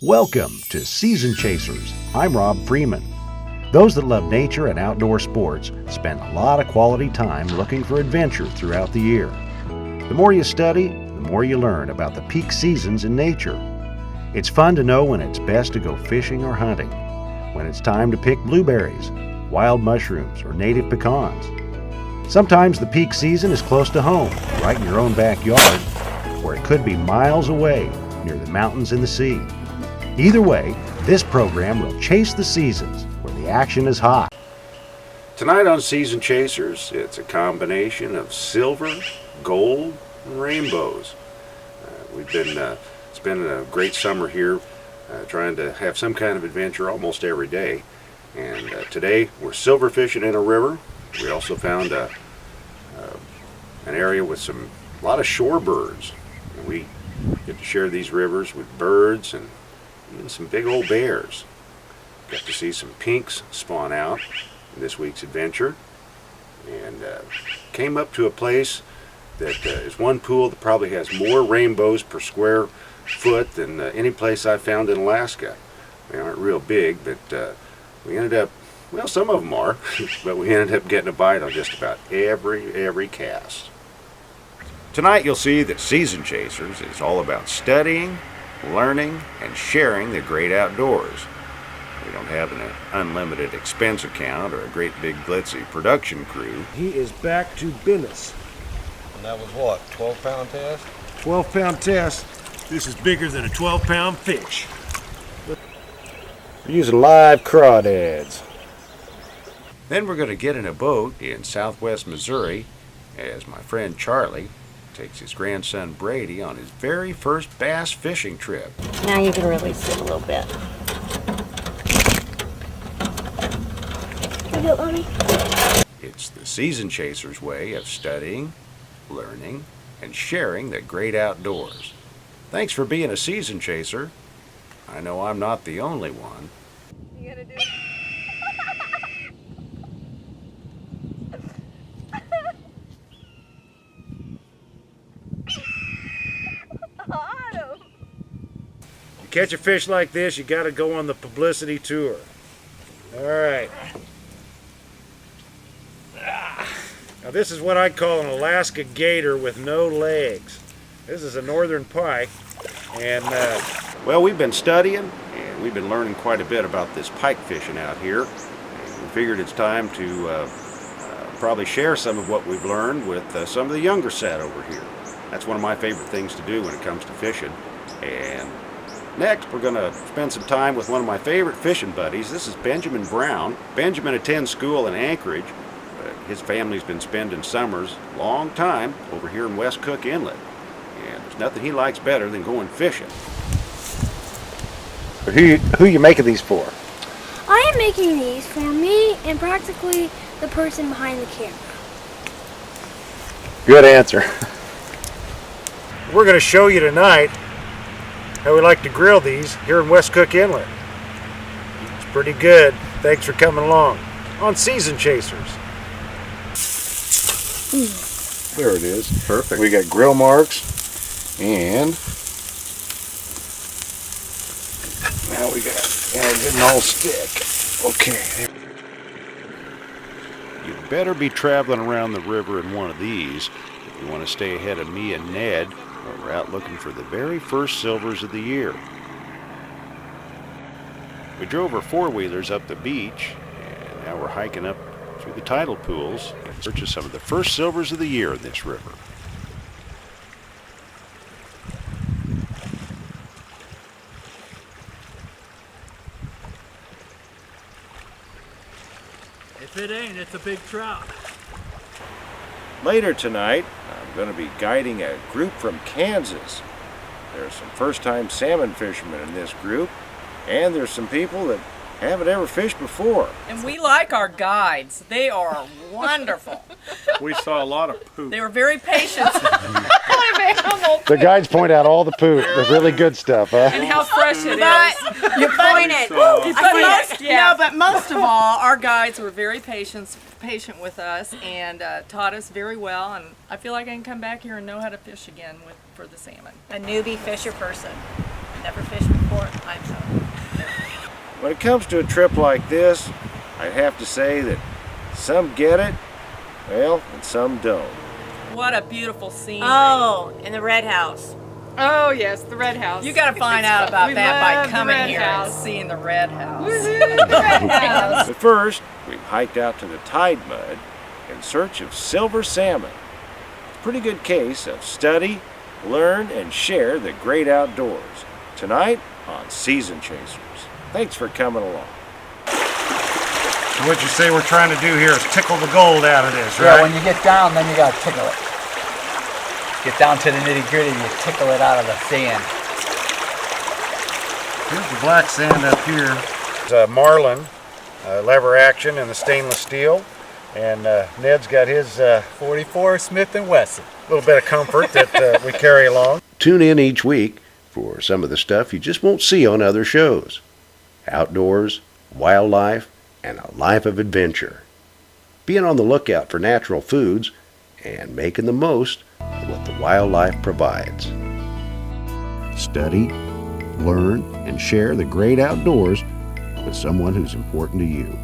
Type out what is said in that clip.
Welcome to Season Chasers. I'm Rob Freeman. Those that love nature and outdoor sports spend a lot of quality time looking for adventure throughout the year. The more you study, the more you learn about the peak seasons in nature. It's fun to know when it's best to go fishing or hunting, when it's time to pick blueberries, wild mushrooms, or native pecans. Sometimes the peak season is close to home, right in your own backyard, or it could be miles away near the mountains and the sea. Either way, this program will chase the seasons where the action is hot. Tonight on Season Chasers, it's a combination of silver, gold, and rainbows. We've been spending a great summer here trying to have some kind of adventure almost every day. And today we're silver fishing in a river. We also found an area with a lot of shorebirds. And we get to share these rivers with birds and even some big old bears. Got to see some pinks spawn out in this week's adventure, and came up to a place that is one pool that probably has more rainbows per square foot than any place I've found in Alaska. They aren't real big, but we ended up, well, some of them are, but we ended up getting a bite on just about every cast. Tonight you'll see that Season Chasers is all about studying, learning, and sharing the great outdoors. We don't have an unlimited expense account or a great big glitzy production crew. He is back to business. And that was what, 12-pound test? 12-pound test. This is bigger than a 12-pound fish. We're using live crawdads. Then we're going to get in a boat in southwest Missouri as my friend Charlie takes his grandson Brady on his very first bass fishing trip. Now you can release it a little bit. Can you do it, Mommy? It's the Season Chasers way of studying, learning, and sharing the great outdoors. Thanks for being a Season Chaser. I know I'm not the only one. You gotta do Catch a fish like this, you gotta go on the publicity tour. All right. Now this is what I call an Alaska gator with no legs. This is a northern pike, and well, we've been studying and we've been learning quite a bit about this pike fishing out here. We figured it's time to probably share some of what we've learned with some of the younger set over here. That's one of my favorite things to do when it comes to fishing. And next, we're going to spend some time with one of my favorite fishing buddies. This is Benjamin Brown. Benjamin attends school in Anchorage, but his family's been spending summers a long time over here in West Cook Inlet. And there's nothing he likes better than going fishing. Who you making these for? I am making these for me and practically the person behind the camera. Good answer. we're gonna show you tonight how we like to grill these here in West Cook Inlet. It's pretty good. Thanks for coming along on Season Chasers. There it is. Perfect. We got grill marks, and now we got getting all stick. Okay. You better be traveling around the river in one of these if you want to stay ahead of me and Ned, when we're out looking for the very first silvers of the year. We drove our four-wheelers up the beach, and now we're hiking up through the tidal pools in search of some of the first silvers of the year in this river. If it ain't, it's a big trout. Later tonight, I'm going to be guiding a group from Kansas. There's some first-time salmon fishermen in this group, and there's some people that haven't ever fished before. And we like our guides. They are wonderful. We saw a lot of poop. They were very patient. The guides point out all the poop, the really good stuff, huh? And how fresh it is. You pointed. But most of all, our guides were very patient with us and taught us very well. And I feel like I can come back here and know how to fish again for the salmon. A newbie fisher person. Never fished before. I'm so. When it comes to a trip like this, I'd have to say that some get it, well, and some don't. What a beautiful scene. Oh, in the red house. Oh yes, the red house. You got to find out about We that love by the coming red here house. and seeing the red house. Woohoo, the red house. But first, we've hiked out to the Tide Mud in search of silver salmon. It's a pretty good case of study, learn, and share the great outdoors. Tonight on Season Chasers. Thanks for coming along. So what you say we're trying to do here is tickle the gold out of this, Yeah, when you get down, then you gotta tickle it. Get down to the nitty gritty, you tickle it out of the sand. Here's the black sand up here. It's a marlin, lever action in the stainless steel. And Ned's got his 44 Smith & Wesson. little bit of comfort that we carry along. Tune in each week for some of the stuff you just won't see on other shows. Outdoors, wildlife, and a life of adventure. Being on the lookout for natural foods and making the most of what the wildlife provides. Study, learn, and share the great outdoors with someone who's important to you.